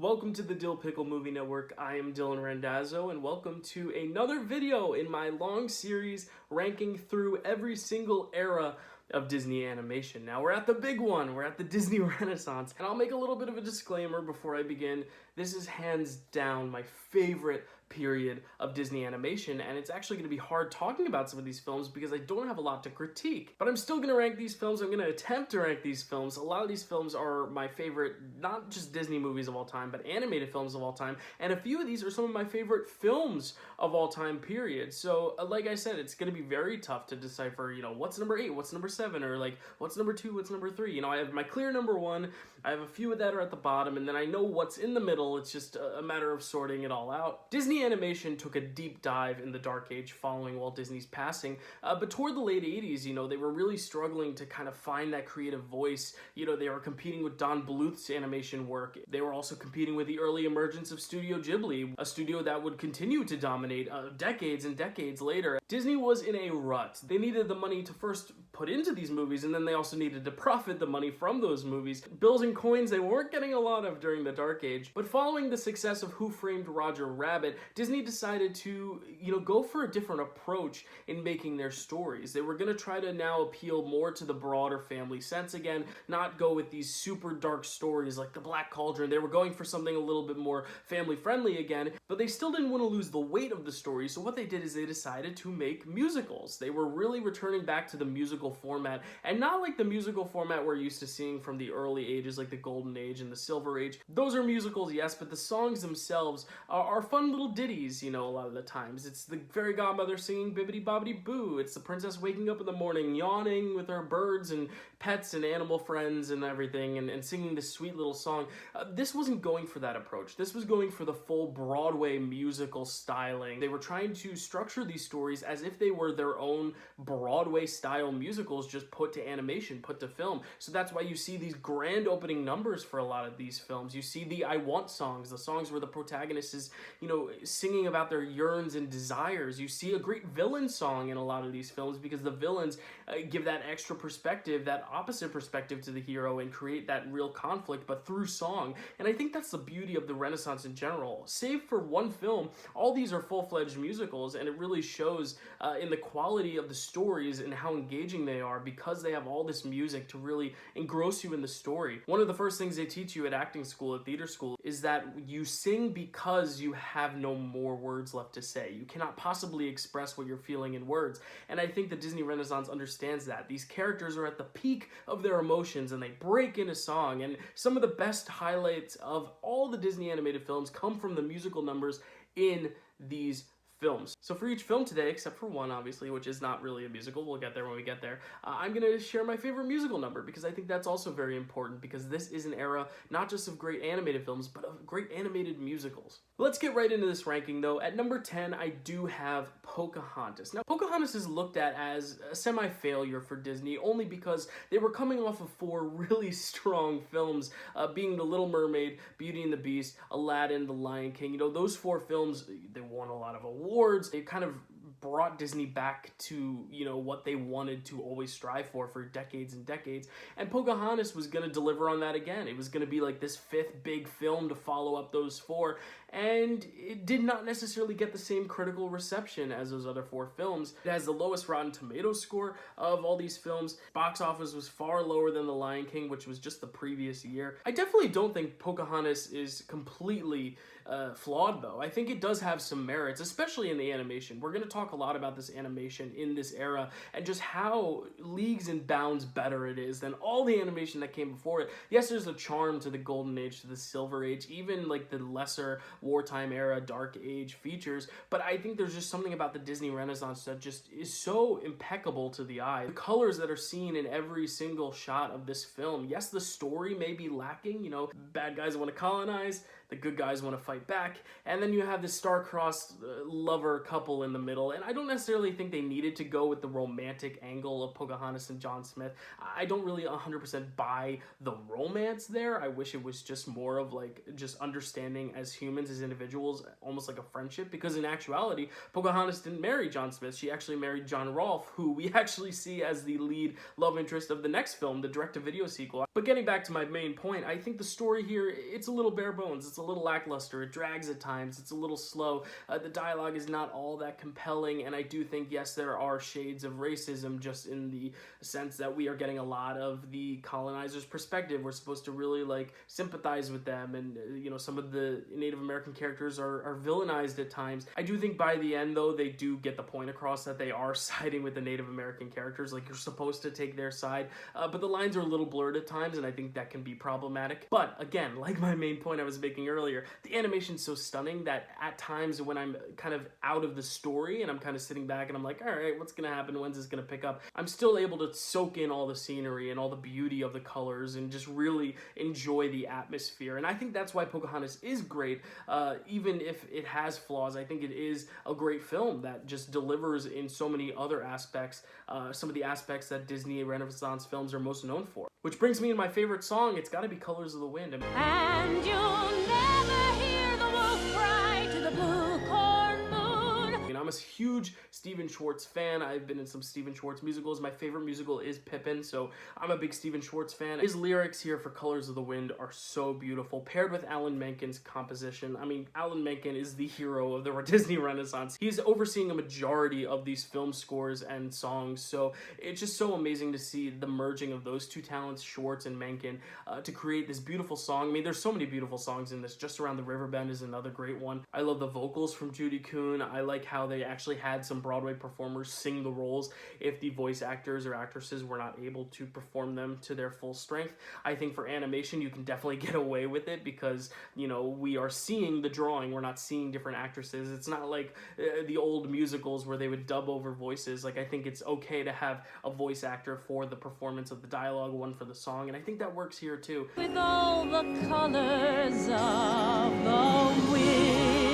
Welcome to the Dill Pickle Movie Network. I am Dylan Randazzo, and welcome to another video in my long series ranking through every single era of Disney animation. Now we're at the big one, we're at the Disney Renaissance, and I'll make a little bit of a disclaimer before I begin. This is hands down my favorite period of Disney animation, and it's actually going to be hard talking about some of these films because I don't have a lot to critique. But I'm still going to rank these films. I'm going to attempt to rank these films. A lot of these films are my favorite, not just Disney movies of all time, but animated films of all time, and a few of these are some of my favorite films of all time, period. So, like I said, it's going to be very tough to decipher, what's number 8, what's number 7, or like, what's number 2, what's number 3. I have my clear number 1, I have a few that are at the bottom, and then I know what's in the middle. It's just a matter of sorting it all out. Disney Animation took a deep dive in the dark age following Walt Disney's passing, but toward the late 80s, they were really struggling to kind of find that creative voice. They were competing with Don Bluth's animation work. They were also competing with the early emergence of Studio Ghibli, a studio that would continue to dominate decades and decades later. Disney was in a rut. They needed the money to first put into these movies, and then they also needed to profit the money from those movies. Bills and coins they weren't getting a lot of during the dark age. But following the success of Who Framed Roger Rabbit, Disney decided to, go for a different approach in making their stories. They were going to try to now appeal more to the broader family sense again, not go with these super dark stories like The Black Cauldron. They were going for something a little bit more family friendly again, but they still didn't want to lose the weight of the story, so what they did is they decided to make musicals. They were really returning back to the musical format, and not like the musical format we're used to seeing from the early ages like the Golden Age and the Silver Age. Those are musicals, yes, but the songs themselves are fun little ditties, a lot of the times. It's the fairy godmother singing Bibbidi Bobbidi Boo. It's the princess waking up in the morning, yawning with her birds and pets and animal friends and everything, and singing this sweet little song. This wasn't going for that approach. This was going for the full Broadway musical styling. They were trying to structure these stories as if they were their own Broadway-style musicals just put to animation, put to film. So that's why you see these grand opening numbers for a lot of these films. You see the I Want songs, the songs where the protagonist is, singing about their yearns and desires. You see a great villain song in a lot of these films because the villains give that extra perspective, that opposite perspective to the hero, and create that real conflict, but through song. And I think that's the beauty of the Renaissance in general. Save for one film, all these are full-fledged musicals, and it really shows in the quality of the stories and how engaging they are because they have all this music to really engross you in the story. One of the first things they teach you at acting school, at theater school, is that you sing because you have no more words left to say. You cannot possibly express what you're feeling in words. And I think the Disney Renaissance understands that. These characters are at the peak of their emotions and they break into song. And some of the best highlights of all the Disney animated films come from the musical numbers in these films. So for each film today, except for one obviously, which is not really a musical, we'll get there when we get there, I'm going to share my favorite musical number because I think that's also very important because this is an era not just of great animated films, but of great animated musicals. Let's get right into this ranking though. At number 10, I do have Pocahontas. Now, Pocahontas is looked at as a semi-failure for Disney only because they were coming off of 4 really strong films, being The Little Mermaid, Beauty and the Beast, Aladdin, The Lion King. Those 4 films, they won a lot of awards. They kind of brought Disney back to, what they wanted to always strive for decades and decades. And Pocahontas was going to deliver on that again. It was going to be like this 5th big film to follow up those 4. And it did not necessarily get the same critical reception as those other 4 films. It has the lowest Rotten Tomatoes score of all these films. Box office was far lower than The Lion King, which was just the previous year. I definitely don't think Pocahontas is completely flawed, though. I think it does have some merits, especially in the animation. We're going to talk a lot about this animation in this era and just how leagues and bounds better it is than all the animation that came before it. Yes, there's a charm to the Golden Age, to the Silver Age, even like the lesser wartime era, Dark Age features, but I think there's just something about the Disney Renaissance that just is so impeccable to the eye. The colors that are seen in every single shot of this film. Yes, the story may be lacking, bad guys want to colonize, the good guys want to fight back, and then you have this star-crossed lover couple in the middle, and I don't necessarily think they needed to go with the romantic angle of Pocahontas and John Smith. I don't really 100% buy the romance there. I wish it was just more of like just understanding as humans, as individuals, almost like a friendship, because in actuality, Pocahontas didn't marry John Smith. She actually married John Rolfe, who we actually see as the lead love interest of the next film, the direct-to-video sequel. But getting back to my main point, I think the story here, it's a little bare bones. It's a little lackluster, it drags at times, it's a little slow, the dialogue is not all that compelling, and I do think, yes, there are shades of racism just in the sense that we are getting a lot of the colonizers' perspective. We're supposed to really like sympathize with them, and you know, some of the Native American characters are villainized at times. I do think by the end, though, they do get the point across that they are siding with the Native American characters, like you're supposed to take their side, but the lines are a little blurred at times, and I think that can be problematic. But again, like my main point I was making earlier, the animation's so stunning that at times when I'm kind of out of the story and I'm kind of sitting back and I'm like, all right, what's gonna happen? When's this gonna pick up? I'm still able to soak in all the scenery and all the beauty of the colors and just really enjoy the atmosphere. And I think that's why Pocahontas is great, even if it has flaws. I think it is a great film that just delivers in so many other aspects, some of the aspects that Disney Renaissance films are most known for. Which brings me to my favorite song. It's got to be Colors of the Wind. And you'll never hear the wolf cry to the blue corn moon. I'm a huge Stephen Schwartz fan. I've been in some Stephen Schwartz musicals. My favorite musical is Pippin, so I'm a big Stephen Schwartz fan. His lyrics here for Colors of the Wind are so beautiful, paired with Alan Menken's composition. I mean, Alan Menken is the hero of the Disney Renaissance. He's overseeing a majority of these film scores and songs, so it's just so amazing to see the merging of those two talents, Schwartz and Menken, to create this beautiful song. I mean, there's so many beautiful songs in this. Just Around the River Bend is another great one. I love the vocals from Judy Kuhn. I like how they actually had some Broadway performers sing the roles if the voice actors or actresses were not able to perform them to their full strength. I think for animation, you can definitely get away with it because, you know, we are seeing the drawing. We're not seeing different actresses. It's not like the old musicals where they would dub over voices. Like, I think it's okay to have a voice actor for the performance of the dialogue, one for the song, and I think that works here too. With all the colors of the wind.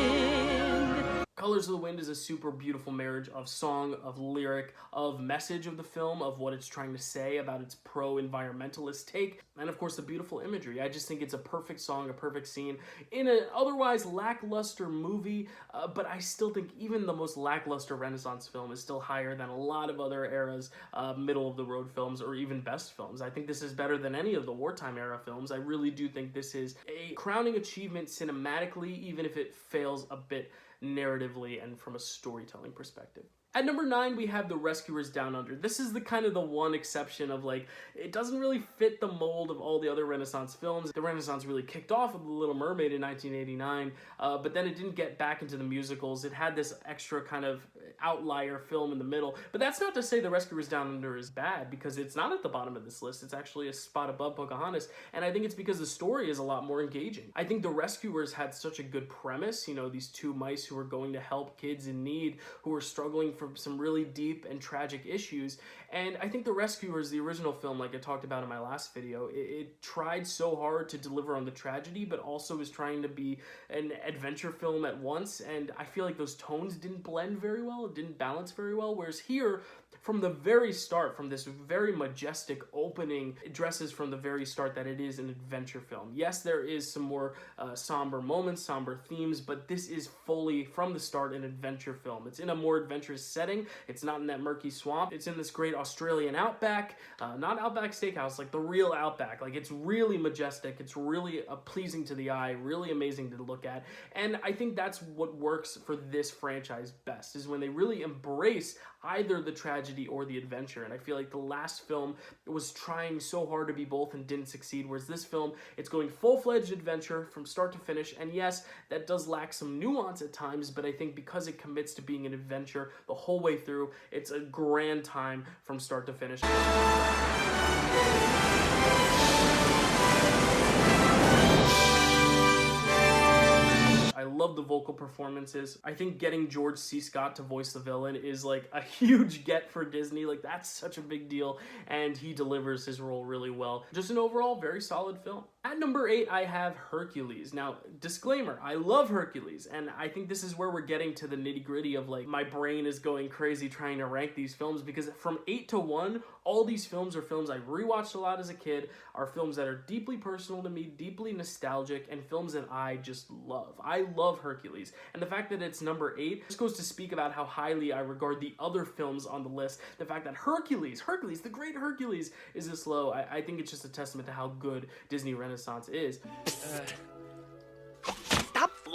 Colors of the Wind is a super beautiful marriage of song, of lyric, of message of the film, of what it's trying to say about its pro-environmentalist take, and of course the beautiful imagery. I just think it's a perfect song, a perfect scene in an otherwise lackluster movie, but I still think even the most lackluster Renaissance film is still higher than a lot of other eras, middle-of-the-road films, or even best films. I think this is better than any of the wartime era films. I really do think this is a crowning achievement cinematically, even if it fails a bit narratively and from a storytelling perspective. At number 9, we have The Rescuers Down Under. This is the kind of the one exception of like, it doesn't really fit the mold of all the other Renaissance films. The Renaissance really kicked off with The Little Mermaid in 1989, but then it didn't get back into the musicals. It had this extra kind of outlier film in the middle. But that's not to say The Rescuers Down Under is bad, because it's not at the bottom of this list. It's actually a spot above Pocahontas, and I think it's because the story is a lot more engaging. I think The Rescuers had such a good premise, you know, these two mice who are going to help kids in need who are struggling for some really deep and tragic issues. And I think The Rescuers, the original film, like I talked about in my last video, it tried so hard to deliver on the tragedy, but also was trying to be an adventure film at once. And I feel like those tones didn't blend very well. It didn't balance very well. Whereas here, from the very start, from this very majestic opening, it dresses from the very start that it is an adventure film. Yes, there is some more somber moments, somber themes, but this is fully, from the start, an adventure film. It's in a more adventurous setting. It's not in that murky swamp. It's in this great Australian outback, not Outback Steakhouse, like the real outback. Like, it's really majestic. It's really pleasing to the eye, really amazing to look at. And I think that's what works for this franchise best, is when they really embrace either the tragedy or the adventure. And I feel like the last film was trying so hard to be both and didn't succeed, whereas this film, it's going full-fledged adventure from start to finish. And yes, that does lack some nuance at times, but I think because it commits to being an adventure the whole way through, it's a grand time from start to finish. I love the vocal performances. I think getting George C. Scott to voice the villain is like a huge get for Disney. Like, that's such a big deal, and he delivers his role really well. Just an overall very solid film. At number 8, I have Hercules. Now, disclaimer, I love Hercules, and I think this is where we're getting to the nitty-gritty of like, my brain is going crazy trying to rank these films, because from 8 to 1, all these films are films I rewatched a lot as a kid, are films that are deeply personal to me, deeply nostalgic, and films that I just love. I love Hercules, and the fact that it's number 8 just goes to speak about how highly I regard the other films on the list. The fact that Hercules, the great Hercules, is this low, I think it's just a testament to how good Disney Renaissance is.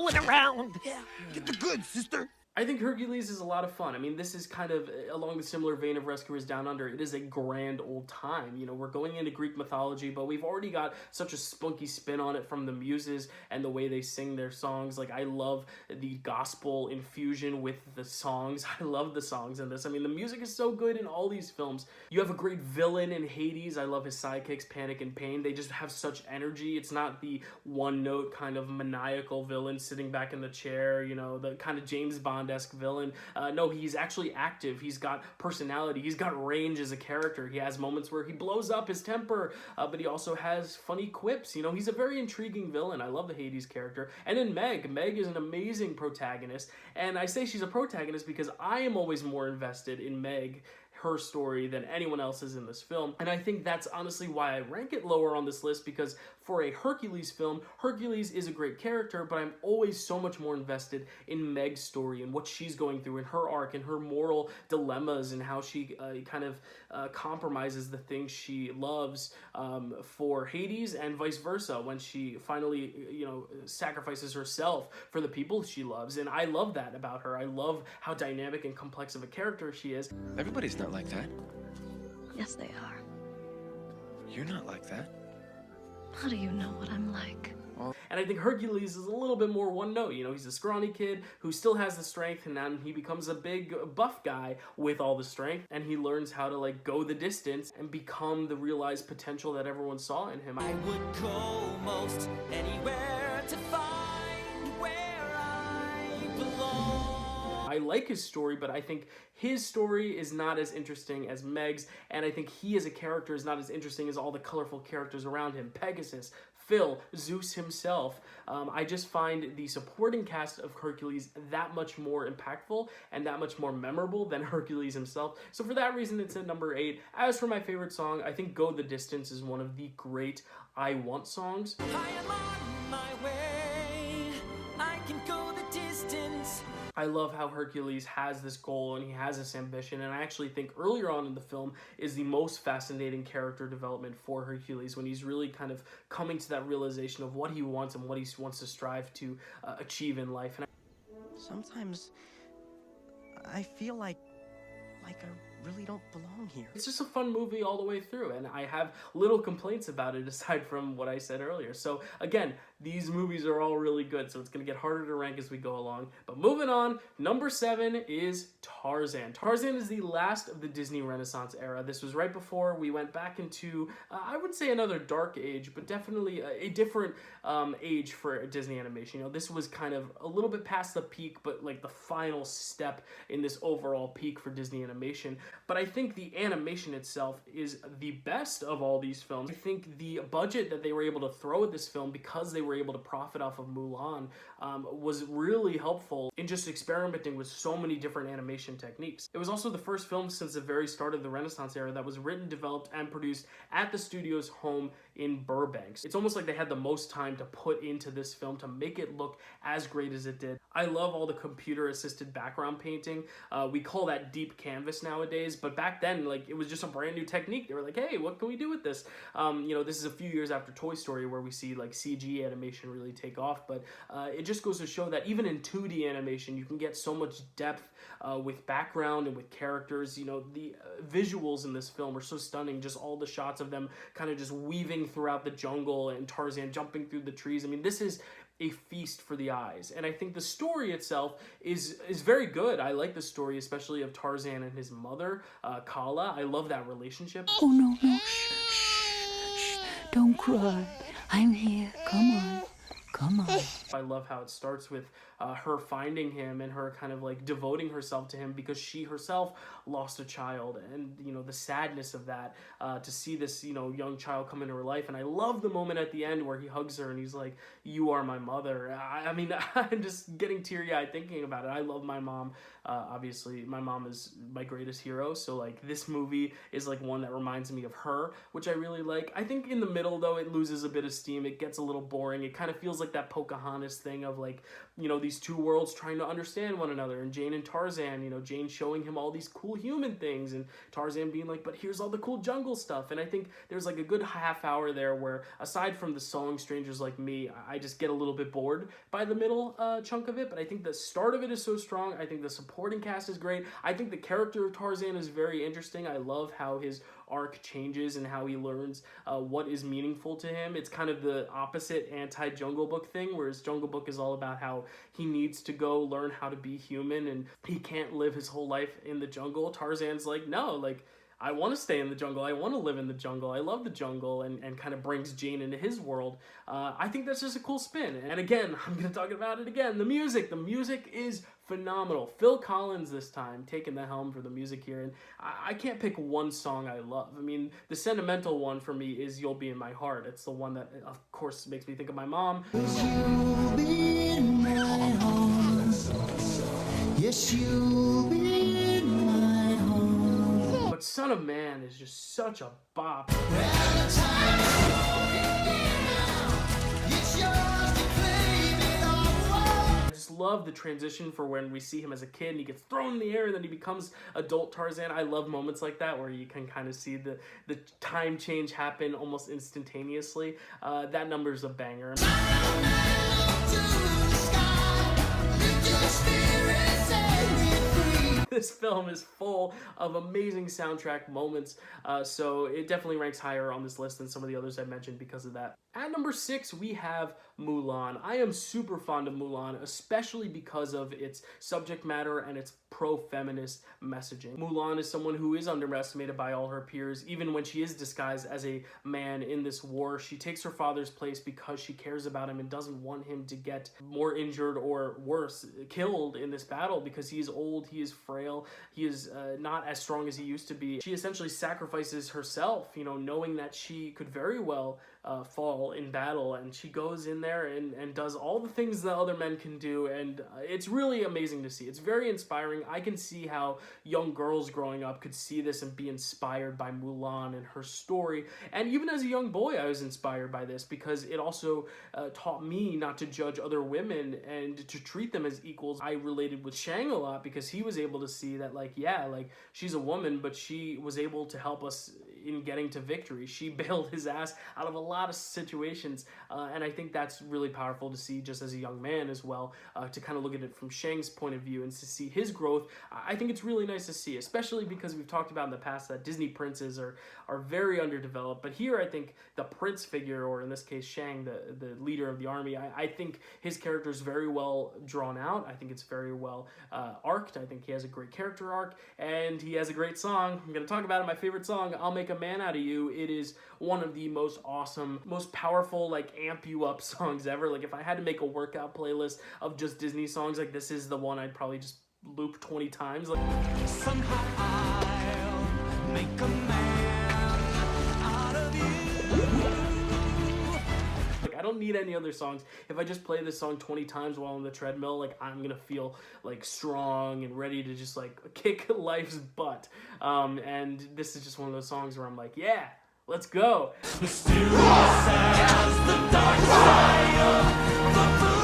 fooling around. Yeah, get the goods, sister. I think Hercules is a lot of fun. I mean, this is kind of along the similar vein of Rescuers Down Under. It is a grand old time. You know, we're going into Greek mythology, but we've already got such a spunky spin on it from the muses and the way they sing their songs. Like, I love the gospel infusion with the songs. I love the songs in this. I mean, the music is so good in all these films. You have a great villain in Hades. I love his sidekicks, Panic and Pain. They just have such energy. It's not the one-note kind of maniacal villain sitting back in the chair, you know, the kind of James Bond-esque villain. No, he's actually active. He's got personality. He's got range as a character. He has moments where he blows up his temper, but he also has funny quips. You know, he's a very intriguing villain. I love the Hades character. And then Meg is an amazing protagonist. And I say she's a protagonist because I am always more invested in Meg, her story, than anyone else's in this film. And I think that's honestly why I rank it lower on this list, because for a Hercules film, Hercules is a great character, but I'm always so much more invested in Meg's story and what she's going through and her arc and her moral dilemmas and how she kind of compromises the things she loves for Hades, and vice versa when she finally, you know, sacrifices herself for the people she loves. And I love that about her. I love how dynamic and complex of a character she is. Everybody's not like that. Yes, they are. You're not like that. How do you know what I'm like? And I think Hercules is a little bit more one note. You know, he's a scrawny kid who still has the strength, and then he becomes a big buff guy with all the strength, and he learns how to like go the distance and become the realized potential that everyone saw in him. I would go most anywhere to find where I belong. I like his story, but I think his story is not as interesting as Meg's, and I think he as a character is not as interesting as all the colorful characters around him. Pegasus, Phil, Zeus himself. I just find the supporting cast of Hercules that much more impactful and that much more memorable than Hercules himself. So for that reason, it's at number 8. As for my favorite song, I think Go the Distance is one of the great I Want songs. I am on my way. I can go the distance. I love how Hercules has this goal and he has this ambition, and I actually think earlier on in the film is the most fascinating character development for Hercules, when he's really kind of coming to that realization of what he wants and what he wants to strive to achieve in life. And Sometimes I feel like I really don't belong here. it's just a fun movie all the way through, and I have little complaints about it aside from what I said earlier. So again, these movies are all really good, so it's going to get harder to rank as we go along. But moving on, number 7 is Tarzan. Tarzan is the last of the Disney Renaissance era. This was right before we went back into, I would say another dark age, but definitely a different age for Disney animation. You know, this was kind of a little bit past the peak, but like the final step in this overall peak for Disney animation. But I think the animation itself is the best of all these films. I think the budget that they were able to throw at this film, because they were able to profit off of Mulan, was really helpful in just experimenting with so many different animation techniques. It was also the first film since the very start of the Renaissance era that was written, developed, and produced at the studio's home in Burbank. It's almost like they had the most time to put into this film to make it look as great as it did. I love all the computer-assisted background painting. We call that deep canvas nowadays, but back then, like, it was just a brand new technique. They were like, hey, what can we do with this? You know, this is a few years after Toy Story where we see like CG animation really take off, but it just goes to show that even in 2D animation, you can get so much depth with background and with characters. You know, the visuals in this film are so stunning, just all the shots of them kind of just weaving throughout the jungle and Tarzan jumping through the trees. I mean, this is a feast for the eyes. And I think the story itself is very good. I like the story, especially of Tarzan and his mother, Kala. I love that relationship. Oh, no, no, shh, don't cry. I'm here, come on. I love how it starts with her finding him and her kind of like devoting herself to him because she herself lost a child, and you know the sadness of that, to see this, you know, young child come into her life. And I love the moment at the end where he hugs her and he's like, you are my mother. I mean, I'm just getting teary-eyed thinking about it. I love my mom. Obviously my mom is my greatest hero, so like this movie is like one that reminds me of her, which I really like. I think in the middle though it loses a bit of steam. It gets a little boring. It kind of feels like that Pocahontas thing of like, you know, these these two worlds trying to understand one another, and Jane and Tarzan, you know, Jane showing him all these cool human things, and Tarzan being like, but here's all the cool jungle stuff. And I think there's like a good half hour there where, aside from the song Strangers Like Me, I just get a little bit bored by the middle chunk of it, but I think the start of it is so strong. I think the supporting cast is great. I think the character of Tarzan is very interesting. I love how his arc changes and how he learns what is meaningful to him. It's kind of the opposite anti-Jungle Book thing, whereas Jungle Book is all about how he needs to go learn how to be human and he can't live his whole life in the jungle. Tarzan's like, no, like, I want to stay in the jungle. I want to live in the jungle. I love the jungle, and kind of brings Jane into his world. I think that's just a cool spin. And again, I'm going to talk about it again. The music is phenomenal. Phil Collins this time taking the helm for the music here. And I can't pick one song I love. I mean, the sentimental one for me is You'll Be in My Heart. It's the one that, of course, makes me think of my mom. You'll be in my home. Yes, you'll be in my home. But Son of Man is just such a bop. I just love the transition for when we see him as a kid and he gets thrown in the air and then he becomes adult Tarzan. I love moments like that where you can kind of see the time change happen almost instantaneously. That number's a banger. This film is full of amazing soundtrack moments, so it definitely ranks higher on this list than some of the others I mentioned because of that. At number 6, we have Mulan. I am super fond of Mulan, especially because of its subject matter and its pro-feminist messaging. Mulan is someone who is underestimated by all her peers. Even when she is disguised as a man in this war, she takes her father's place because she cares about him and doesn't want him to get more injured or worse, killed in this battle, because he is old, he is frail, he is not as strong as he used to be. She essentially sacrifices herself, you know, knowing that she could very well fall in battle, and she goes in there and does all the things that other men can do, and it's really amazing to see. It's very inspiring. I can see how young girls growing up could see this and be inspired by Mulan and her story, and even as a young boy I was inspired by this because it also taught me not to judge other women and to treat them as equals. I related with Shang a lot because he was able to see that, like, yeah, like, she's a woman, but she was able to help us in getting to victory. She bailed his ass out of a lot of situations, and I think that's really powerful to see just as a young man as well, to kind of look at it from Shang's point of view and to see his growth. I think it's really nice to see, especially because we've talked about in the past that Disney princes are very underdeveloped, but here I think the prince figure, or in this case Shang, the leader of the army, I think his character is very well drawn out. I think it's very well arced. I think he has a great character arc, and he has a great song. I'm going to talk about it, my favorite song, I'll Make a Man Out of You. It is one of the most awesome, most powerful, like, amp you up songs ever. Like, if I had to make a workout playlist of just Disney songs, like, this is the one I'd probably just loop 20 times. Like, Somehow I'll make a man out of you. like, I don't need any other songs. If I just play this song 20 times while on the treadmill, like, I'm gonna feel like strong and ready to just like kick life's butt. And this is just one of those songs where I'm like, yeah, let's go. Mysterious as the dark side of the moon.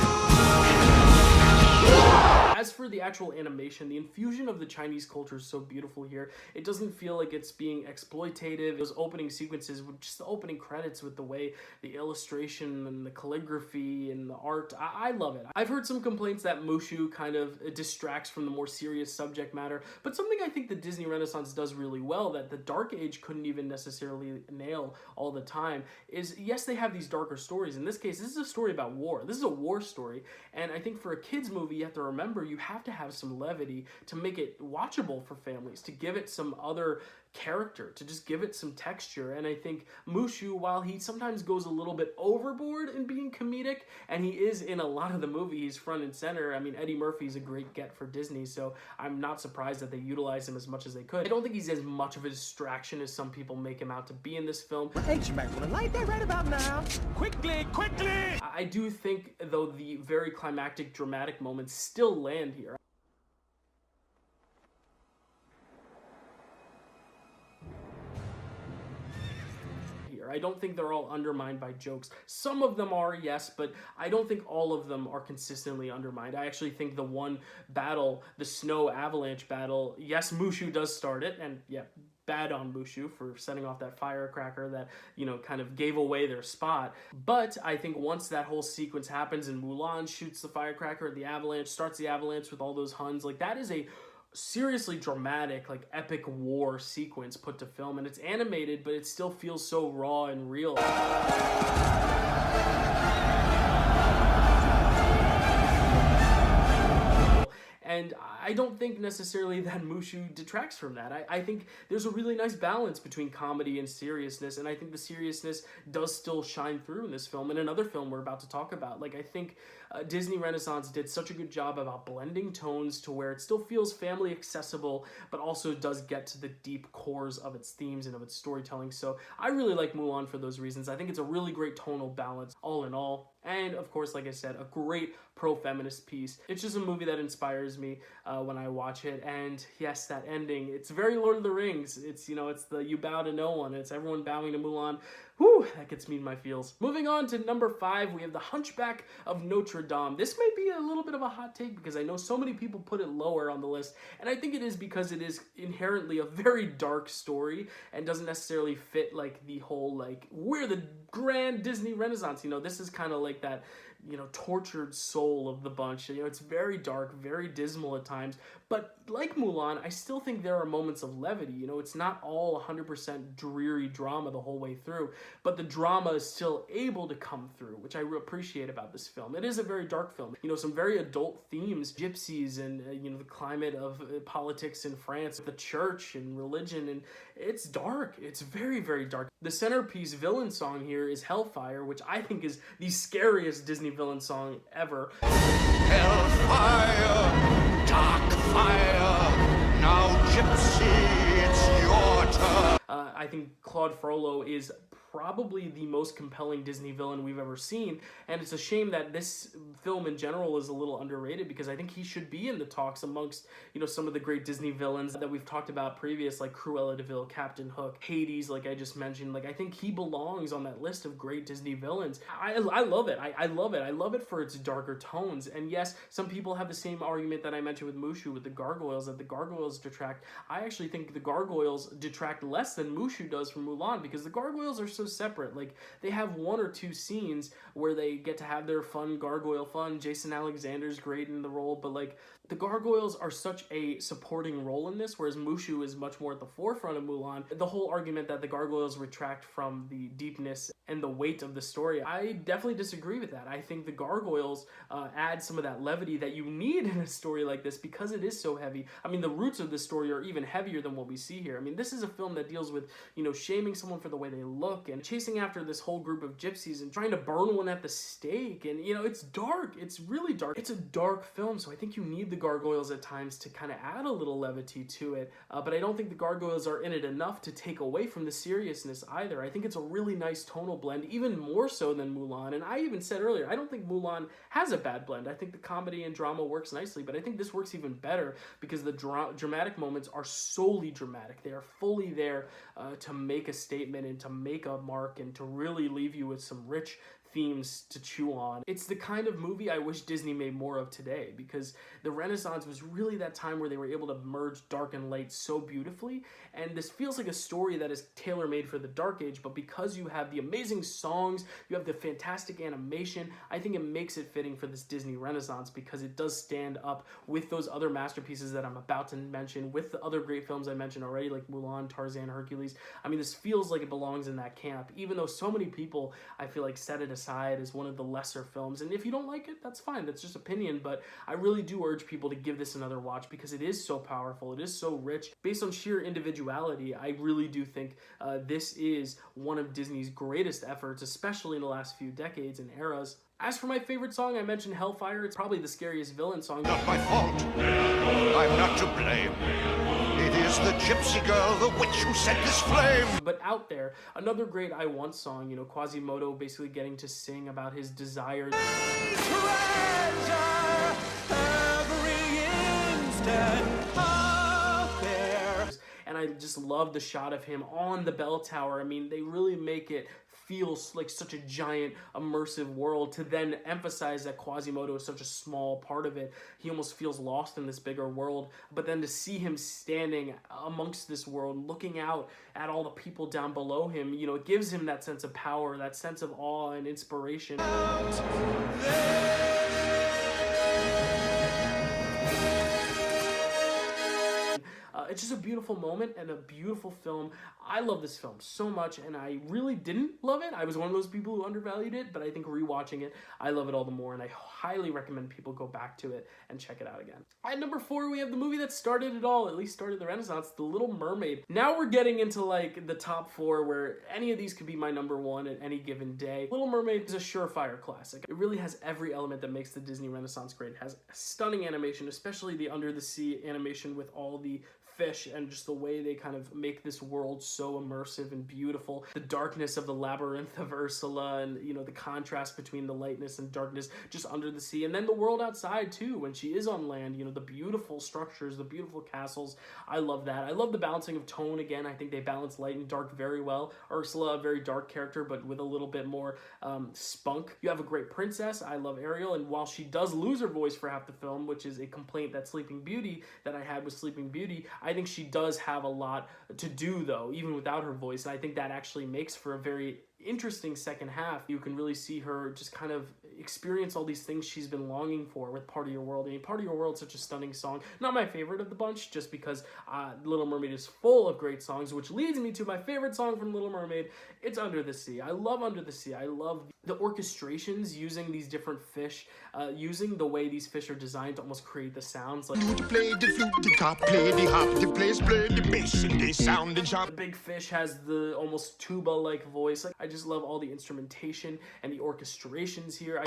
As for the actual animation, the infusion of the Chinese culture is so beautiful here. It doesn't feel like it's being exploitative. Those opening sequences, with just the opening credits, with the way the illustration and the calligraphy and the art, I love it. I've heard some complaints that Mushu kind of distracts from the more serious subject matter, but something I think the Disney Renaissance does really well that the Dark Age couldn't even necessarily nail all the time is, yes, they have these darker stories. In this case, this is a story about war. This is a war story, and I think for a kid's movie, you have to remember you have to have some levity to make it watchable for families, to give it some other character, to just give it some texture. And I think Mushu, while he sometimes goes a little bit overboard in being comedic, and he is in a lot of the movie, he's front and center. I mean, Eddie Murphy's a great get for Disney, so I'm not surprised that they utilize him as much as they could. I don't think he's as much of a distraction as some people make him out to be in this film. Hey, you might want to light that right about now. Quickly, quickly! I do think, though, the very climactic, dramatic moments still land here. here. I don't think they're all undermined by jokes. Some of them are, yes, but I don't think all of them are consistently undermined. I actually think the one battle, the snow avalanche battle, yes, Mushu does start it, and yeah, bad on Mushu for setting off that firecracker that, you know, kind of gave away their spot. But I think once that whole sequence happens and Mulan shoots the firecracker at the avalanche, starts the avalanche with all those Huns, like that is a seriously dramatic, like epic war sequence put to film, and it's animated, but it still feels so raw and real. And I don't think necessarily that Mushu detracts from that. I think there's a really nice balance between comedy and seriousness, and I think the seriousness does still shine through in this film and another film we're about to talk about. Like, I think Disney Renaissance did such a good job about blending tones to where it still feels family accessible, but also does get to the deep cores of its themes and of its storytelling. So I really like Mulan for those reasons. I think it's a really great tonal balance all in all. And of course, like I said, a great pro-feminist piece. It's just a movie that inspires me when I watch it. And yes, that ending, it's very Lord of the Rings. It's, you know, it's the you bow to no one. It's everyone bowing to Mulan. Whew, that gets me in my feels. Moving on to number 5, we have The Hunchback of Notre Dame. This may be a little bit of a hot take because I know so many people put it lower on the list, and I think it is because it is inherently a very dark story and doesn't necessarily fit like the whole, like, we're the grand Disney Renaissance. You know, this is kind of like that, you know, tortured soul of the bunch. You know, it's very dark, very dismal at times, but like Mulan, I still think there are moments of levity. You know, it's not all 100% dreary drama the whole way through, but the drama is still able to come through, which I appreciate about this film. It is a very dark film. You know, some very adult themes, gypsies and, you know, the climate of politics in France, the church and religion, and it's dark. It's very, very dark. The centerpiece villain song here is Hellfire, which I think is the scariest Disney villain song ever. Hellfire, dark fire, now gypsy, it's your turn. I think Claude Frollo is probably the most compelling Disney villain we've ever seen, and it's a shame that this film in general is a little underrated because I think he should be in the talks amongst, you know, some of the great Disney villains that we've talked about previous, like Cruella de Vil, Captain Hook, Hades, like I just mentioned. Like, I think he belongs on that list of great Disney villains. I love it. I love it. I love it for its darker tones. And yes, some people have the same argument that I mentioned with Mushu, with the gargoyles, that the gargoyles detract. I actually think the gargoyles detract less than Mushu does from Mulan because the gargoyles are so separate. Like, they have 1 or 2 scenes where they get to have their fun gargoyle fun. Jason Alexander's great in the role, but like, the gargoyles are such a supporting role in this, whereas Mushu is much more at the forefront of Mulan. The whole argument that the gargoyles retract from the deepness and the weight of the story, I definitely disagree with that. I think the gargoyles add some of that levity that you need in a story like this because it is so heavy. I mean, the roots of the story are even heavier than what we see here. I mean, this is a film that deals with, you know, shaming someone for the way they look and chasing after this whole group of gypsies and trying to burn one at the stake. And, you know, it's dark. It's really dark. It's a dark film, so I think you need the gargoyles at times to kind of add a little levity to it, but I don't think the gargoyles are in it enough to take away from the seriousness either. I think it's a really nice tonal blend, even more so than Mulan, and I even said earlier, I don't think Mulan has a bad blend. I think the comedy and drama works nicely, but I think this works even better because the dramatic moments are solely dramatic. They are fully there to make a statement and to make a mark and to really leave you with some rich themes to chew on. It's the kind of movie I wish Disney made more of today because the Renaissance was really that time where they were able to merge dark and light so beautifully, and this feels like a story that is tailor-made for the dark age, but because you have the amazing songs, you have the fantastic animation, I think it makes it fitting for this Disney Renaissance because it does stand up with those other masterpieces that I'm about to mention, with the other great films I mentioned already, like Mulan, Tarzan, Hercules. I mean, this feels like it belongs in that camp, even though so many people, I feel like, set it aside as one of the lesser films. And if you don't like it, that's fine. That's just opinion, but I really do urge people to give this another watch because it is so powerful. It is so rich. Based on sheer individuality, I really do think this is one of Disney's greatest efforts, especially in the last few decades and eras. As for my favorite song, I mentioned Hellfire. It's probably the scariest villain song. Not my fault. I'm not to blame. It is the gypsy girl, the witch who set this flame. But Out There, another great I Want song, you know, Quasimodo basically getting to sing about his desire. Treasure every instant out there. And and I just love the shot of him on the bell tower. I mean, they really make it feels like such a giant immersive world, to then emphasize that Quasimodo is such a small part of it. He almost feels lost in this bigger world, but then to see him standing amongst this world, looking out at all the people down below him, you know, it gives him that sense of power, that sense of awe and inspiration. It's just a beautiful moment and a beautiful film. I love this film so much, and I really didn't love it. I was one of those people who undervalued it, but I think rewatching it, I love it all the more, and I highly recommend people go back to it and check it out again. At number 4, we have the movie that started it all, at least started the Renaissance, The Little Mermaid. Now we're getting into like the top 4, where any of these could be my number 1 at any given day. Little Mermaid is a surefire classic. It really has every element that makes the Disney Renaissance great. It has stunning animation, especially the under the sea animation with all the fish and just the way they kind of make this world so immersive and beautiful. The darkness of the labyrinth of Ursula, and you know, the contrast between the lightness and darkness just under the sea, and then the world outside too when she is on land. You know, the beautiful structures, the beautiful castles. I love that. I love the balancing of tone again. I think they balance light and dark very well. Ursula, a very dark character, but with a little bit more spunk. You have a great princess. I love Ariel, and while she does lose her voice for half the film, which is a complaint that I had with Sleeping Beauty, I think she does have a lot to do though, even without her voice. And I think that actually makes for a very interesting second half. You can really see her just kind of experience all these things she's been longing for with Part of Your World. I mean, Part of Your World is such a stunning song. Not my favorite of the bunch, just because Little Mermaid is full of great songs, which leads me to my favorite song from Little Mermaid. It's Under the Sea. I love Under the Sea. I love the orchestrations using these different fish, using the way these fish are designed to almost create the sounds. Like Play the flute, the cop, play the harp, the bass, play the bass, and they sound and sharp. the big fish has the almost tuba-like voice. Like, I just love all the instrumentation and the orchestrations here.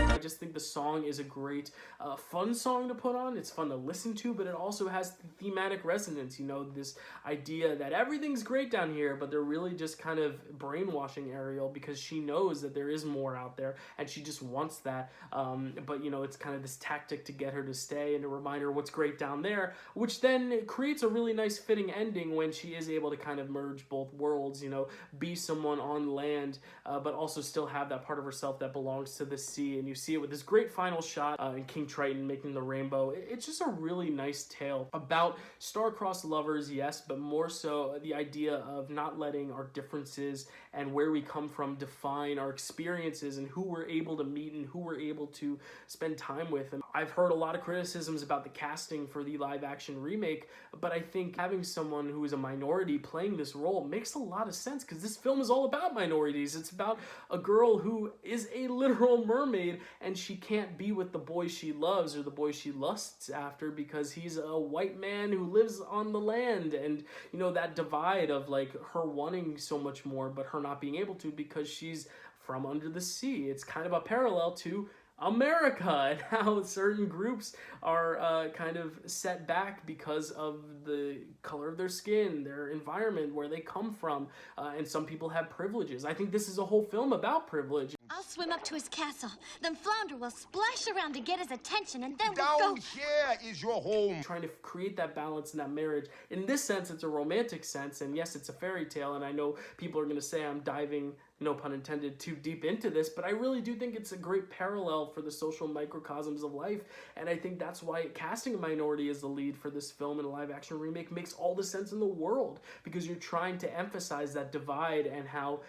I just think the song is a great, fun song to put on. It's fun to listen to, but it also has thematic resonance. You know, this idea that everything's great down here, but they're really just kind of brainwashing Ariel because she knows that there is more out there, and she just wants that. But, you know, it's kind of this tactic to get her to stay and to remind her what's great down there, which then creates a really nice fitting ending when she is able to kind of merge both worlds, you know, be someone on land, but also still have that part of herself that belongs to the sea. And you see it with this great final shot in King Triton making the rainbow. It's just a really nice tale about star-crossed lovers, yes, but more so the idea of not letting our differences and where we come from define our experiences and who we're able to meet and who we're able to spend time with. And I've heard a lot of criticisms about the casting for the live-action remake, but I think having someone who is a minority playing this role makes a lot of sense, because this film is all about minorities. It's about a girl who is a literal mermaid, and she can't be with the boy she loves or the boy she lusts after because he's a white man who lives on the land. And, you know, that divide of like her wanting so much more but her not being able to because she's from under the sea. It's kind of a parallel to America and how certain groups are kind of set back because of the color of their skin, their environment, where they come from, and some people have privileges. I think this is a whole film about privilege. I'll swim up to his castle, then Flounder will splash around to get his attention, and then Down we'll go... here is your home. Trying to create that balance in that marriage. In this sense, it's a romantic sense, and yes, it's a fairy tale, and I know people are going to say I'm diving, no pun intended, too deep into this, but I really do think it's a great parallel for the social microcosms of life, and I think that's why casting a minority as the lead for this film in a live-action remake makes all the sense in the world, because you're trying to emphasize that divide and how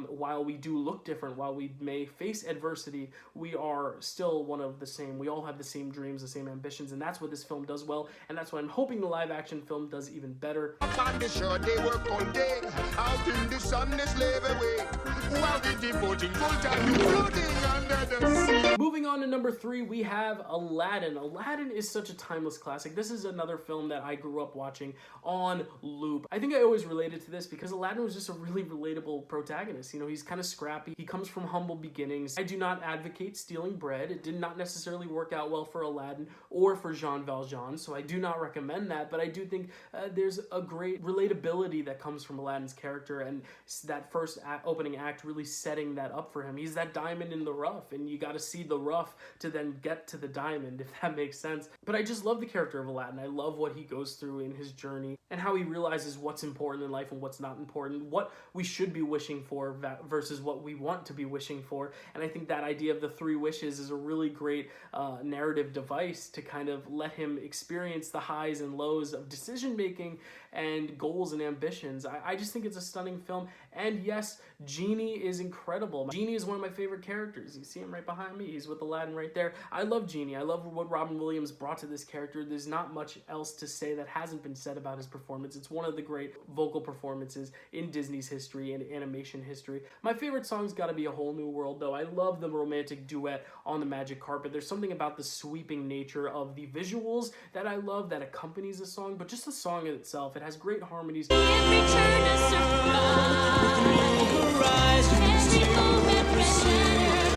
while we do look different, while we may face adversity, we are still one of the same. We all have the same dreams, the same ambitions, and that's what this film does well, and that's what I'm hoping the live-action film does even better. On the shore they work all day, out in the sun they slave away, while they devoting full time to floating under the sea. Moving on to number 3, we have Aladdin. Aladdin is such a timeless classic. This is another film that I grew up watching on loop. I think I always related to this because Aladdin was just a really relatable protagonist. You know, he's kind of scrappy. He comes from humble beginnings. I do not advocate stealing bread. It did not necessarily work out well for Aladdin or for Jean Valjean, so I do not recommend that, but I do think there's a great relatability that comes from Aladdin's character, and that first opening act really setting that up for him. He's that diamond in the rough, and you got to see the rough to then get to the diamond, if that makes sense. But I just love the character of Aladdin. I love what he goes through in his journey and how he realizes what's important in life and what's not important, what we should be wishing for versus what we want to be wishing for. And I think that idea of the 3 wishes is a really great narrative device to kind of let him experience the highs and lows of decision making and goals and ambitions. I just think it's a stunning film. And yes, Genie is incredible. Genie is one of my favorite characters. You see him right behind me. He's with Aladdin right there. I love Genie. I love what Robin Williams brought to this character. There's not much else to say that hasn't been said about his performance. It's one of the great vocal performances in Disney's history and animation history. My favorite song's got to be A Whole New World, though. I love the romantic duet on the magic carpet. There's something about the sweeping nature of the visuals that I love that accompanies the song, but just the song in itself, it has great harmonies.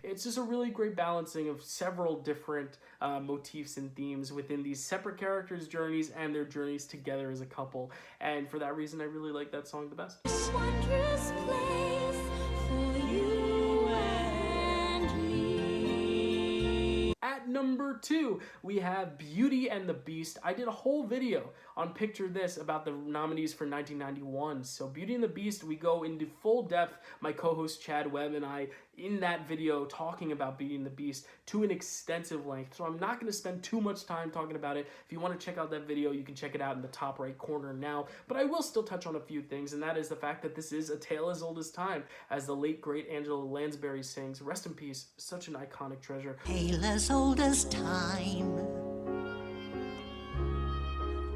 It's just a really great balancing of several different motifs and themes within these separate characters' journeys and their journeys together as a couple. And for that reason, I really like that song the best. This wondrous place for you and me. At number 2, we have Beauty and the Beast. I did a whole video on Picture This about the nominees for 1991. So Beauty and the Beast, we go into full depth, my co-host Chad Webb and I, in that video talking about Beauty and the Beast to an extensive length. So I'm not going to spend too much time talking about it. If you want to check out that video, you can check it out in the top right corner now. But I will still touch on a few things, and that is the fact that this is a tale as old as time. As the late, great Angela Lansbury sings, rest in peace, such an iconic treasure. Tale as old as time,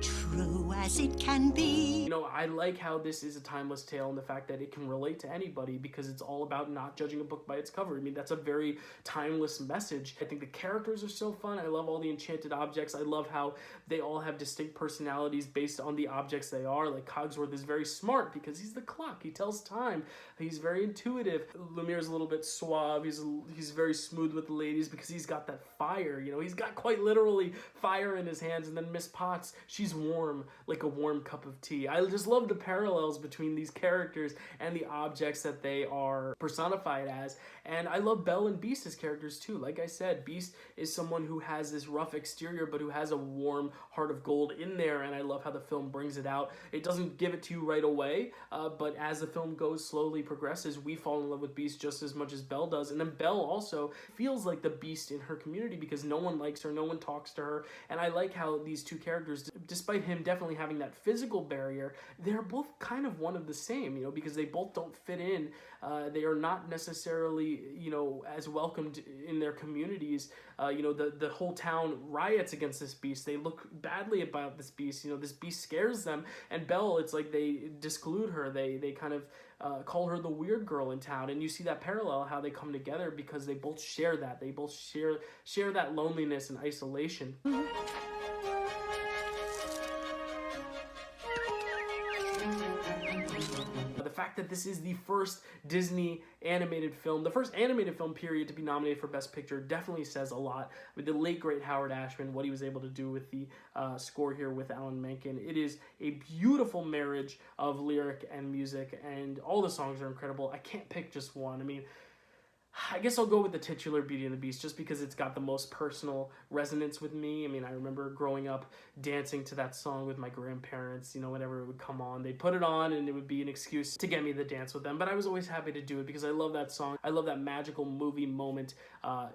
true as it can be. You know, I like how this is a timeless tale and the fact that it can relate to anybody because it's all about not judging a book by its cover. I mean, that's a very timeless message. I think the characters are so fun. I love all the enchanted objects. I love how they all have distinct personalities based on the objects they are. Like Cogsworth is very smart because he's the clock. He tells time. He's very intuitive. Lumière's a little bit suave. He's very smooth with the ladies because he's got that fire. You know, he's got quite literally fire in his hands. And then Miss Potts, she's warm, like a warm cup of tea. I just love the parallels between these characters and the objects that they are personified as. And I love Belle and Beast as characters too. Like I said, Beast is someone who has this rough exterior but who has a warm heart of gold in there, and I love how the film brings it out. It doesn't give it to you right away, but as the film slowly progresses, we fall in love with Beast just as much as Belle does. And then Belle also feels like the Beast in her community because no one likes her, no one talks to her. And I like how these two characters, despite him definitely having that physical barrier, they're both kind of one of the same, you know, because they both don't fit in. They are not necessarily, you know, as welcomed in their communities. You know, the whole town riots against this Beast. They look badly about this Beast. You know, this Beast scares them. And Belle, it's like they disclude her. They kind of call her the weird girl in town. And you see that parallel, how they come together because they both share that. They both share that loneliness and isolation. The fact that this is the first Disney animated film, the first animated film period to be nominated for Best Picture, definitely says a lot. With the late great Howard Ashman, what he was able to do with the score here with Alan Menken, it is a beautiful marriage of lyric and music, and all the songs are incredible. I can't pick just one. I mean, I guess I'll go with the titular Beauty and the Beast just because it's got the most personal resonance with me. I mean, I remember growing up dancing to that song with my grandparents, you know, whenever it would come on. They'd put it on and it would be an excuse to get me to dance with them. But I was always happy to do it because I love that song. I love that magical movie moment.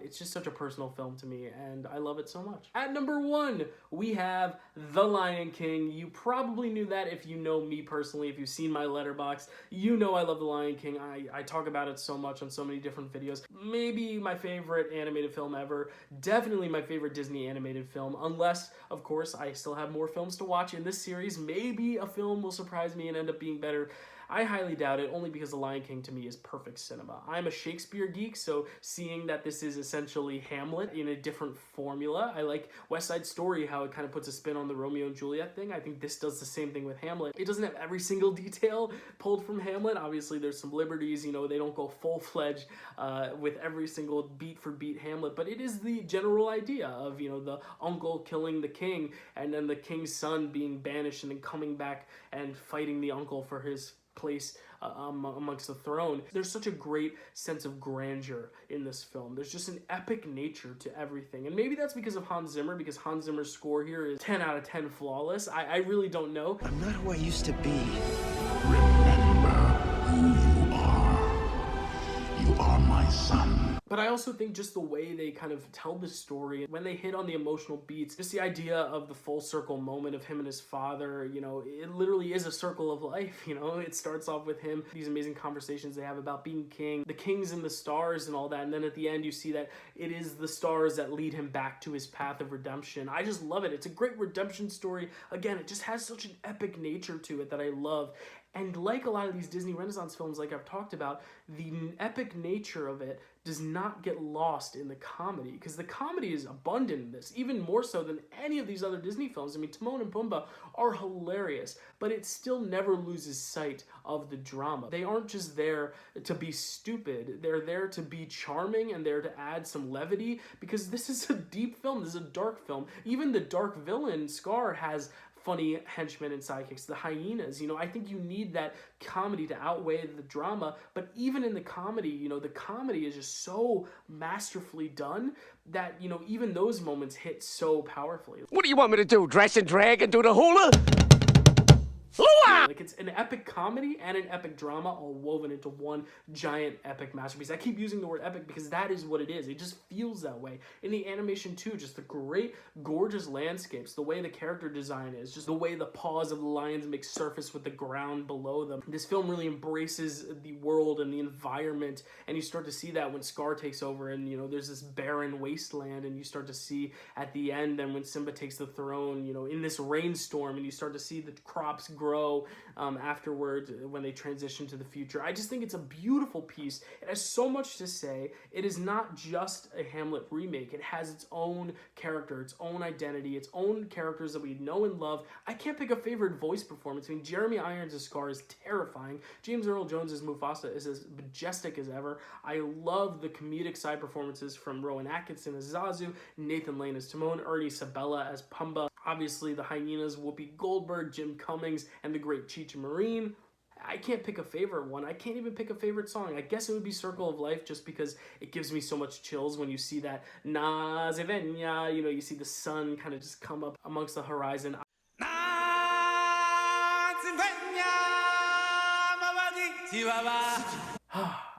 It's just such a personal film to me and I love it so much. At number 1, we have The Lion King. You probably knew that if you know me personally. If you've seen my Letterboxd, you know I love The Lion King. I talk about it so much on so many different videos. Maybe my favorite animated film ever. Definitely my favorite Disney animated film, unless, of course, I still have more films to watch in this series. Maybe a film will surprise me and end up being better. I highly doubt it, only because The Lion King to me is perfect cinema. I'm a Shakespeare geek, so seeing that this is essentially Hamlet in a different formula, I like West Side Story, how it kind of puts a spin on the Romeo and Juliet thing. I think this does the same thing with Hamlet. It doesn't have every single detail pulled from Hamlet. Obviously, there's some liberties, you know, they don't go full-fledged with every single beat-for-beat Hamlet, but it is the general idea of, you know, the uncle killing the king, and then the king's son being banished and then coming back and fighting the uncle for his place amongst the throne. There's such a great sense of grandeur in this film. There's just an epic nature to everything. And maybe that's because of Hans Zimmer, because Hans Zimmer's score here is 10 out of 10 flawless. I really don't know. I'm not who I used to be. Remember who you are. You are my son. But I also think just the way they kind of tell the story, when they hit on the emotional beats, just the idea of the full circle moment of him and his father, you know, it literally is a circle of life, you know. It starts off with him, these amazing conversations they have about being king, the kings and the stars and all that, and then at the end you see that it is the stars that lead him back to his path of redemption. I just love it. It's a great redemption story. Again, it just has such an epic nature to it that I love. And like a lot of these Disney Renaissance films, like I've talked about, the epic nature of it does not get lost in the comedy, because the comedy is abundant in this, even more so than any of these other Disney films. I mean, Timon and Pumbaa are hilarious, but it still never loses sight of the drama. They aren't just there to be stupid. They're there to be charming and there to add some levity, because this is a deep film. This is a dark film. Even the dark villain, Scar, has funny henchmen and sidekicks, the hyenas. You know, I think you need that comedy to outweigh the drama, but even in the comedy, you know, the comedy is just so masterfully done that, you know, even those moments hit so powerfully. What do you want me to do, dress and drag and do the hula? Like, it's an epic comedy and an epic drama all woven into one giant epic masterpiece. I keep using the word epic because that is what it is. It just feels that way. In the animation too, just the great, gorgeous landscapes, the way the character design is, just the way the paws of the lions make surface with the ground below them. This film really embraces the world and the environment, and you start to see that when Scar takes over and, you know, there's this barren wasteland, and you start to see at the end, and when Simba takes the throne, you know, in this rainstorm, and you start to see the crops grow afterwards when they transition to the future. I just think it's a beautiful piece. It has so much to say. It is not just a Hamlet remake. It has its own character, its own identity, its own characters that we know and love. I can't pick a favorite voice performance. I mean, Jeremy Irons as Scar is terrifying. James Earl Jones as Mufasa is as majestic as ever. I love the comedic side performances from Rowan Atkinson as Zazu, Nathan Lane as Timon, Ernie Sabella as Pumbaa, obviously the hyenas, Whoopi Goldberg, Jim Cummings, and the great Cheech Marine. I can't pick a favorite one. I can't even pick a favorite song. I guess it would be Circle of Life, just because it gives me so much chills when you see that Nazivenya, you know, you see the sun kind of just come up amongst the horizon.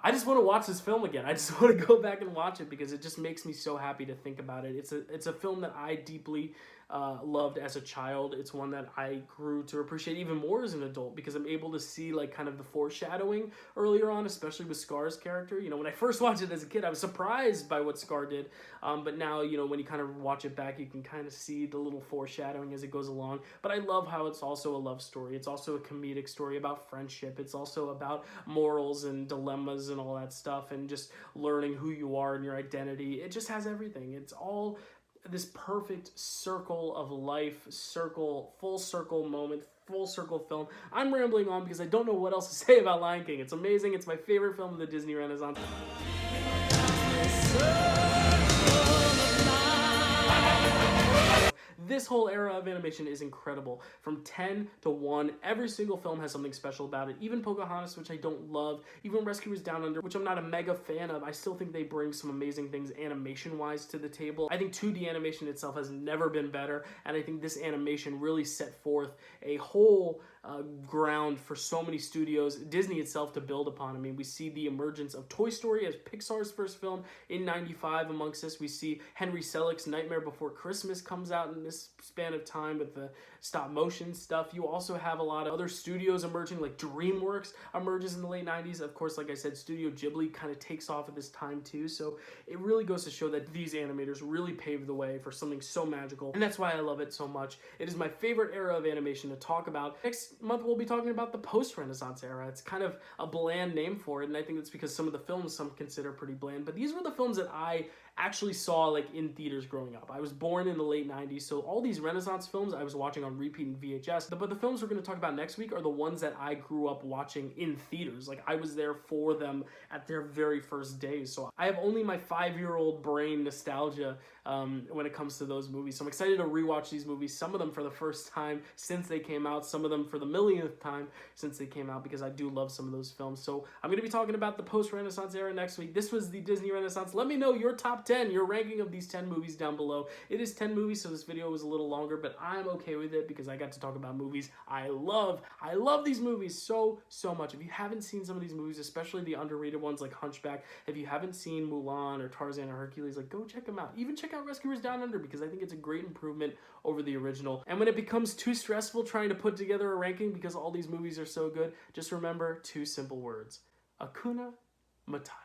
I just want to watch this film again. I just want to go back and watch it because it just makes me so happy to think about it. It's a film that I deeply loved as a child. It's one that I grew to appreciate even more as an adult because I'm able to see like kind of the foreshadowing earlier on, especially with Scar's character. You know, when I first watched it as a kid, I was surprised by what Scar did. But now, you know, when you kind of watch it back, you can kind of see the little foreshadowing as it goes along. But I love how it's also a love story. It's also a comedic story about friendship. It's also about morals and dilemmas and all that stuff, and just learning who you are and your identity. It just has everything. It's all this perfect circle of life, full circle moment, full circle film. I'm rambling on because I don't know what else to say about Lion King. It's amazing. It's my favorite film of the Disney Renaissance. This whole era of animation is incredible. From 10 to 1, every single film has something special about it. Even Pocahontas, which I don't love, even Rescuers Down Under, which I'm not a mega fan of, I still think they bring some amazing things animation-wise to the table. I think 2D animation itself has never been better, and I think this animation really set forth a whole ground for so many studios, Disney itself, to build upon. I mean, we see the emergence of Toy Story as Pixar's first film in '95 amongst us. We see Henry Selick's Nightmare Before Christmas comes out in this span of time with the stop motion stuff. You also have a lot of other studios emerging, like DreamWorks emerges in the late 90s. Of course, like I said, Studio Ghibli kind of takes off at this time too. So it really goes to show that these animators really paved the way for something so magical. And that's why I love it so much. It is my favorite era of animation to talk about. Next month, we'll be talking about the post-Renaissance era. It's kind of a bland name for it, and I think that's because some of the films some consider pretty bland, but these were the films that I actually saw like in theaters growing up. I was born in the late 90s, so all these Renaissance films I was watching on repeat in VHS, but the films we're going to talk about next week are the ones that I grew up watching in theaters. Like, I was there for them at their very first days, so I have only my 5-year-old brain nostalgia when it comes to those movies. So I'm excited to rewatch these movies, some of them for the first time since they came out, some of them for the millionth time since they came out, because I do love some of those films. So I'm going to be talking about the post-Renaissance era next week. This was the Disney Renaissance. Let me know your top 10, your ranking of these 10 movies down below. It is 10 movies, so this video was a little longer, but I'm okay with it because I got to talk about movies I love. I love these movies so much. If you haven't seen some of these movies, especially the underrated ones like Hunchback, if you haven't seen Mulan or Tarzan or Hercules, like, go check them out. Even check out Rescuers Down Under, because I think it's a great improvement over the original. And when it becomes too stressful trying to put together a ranking because all these movies are so good, just remember two simple words: Hakuna Matata.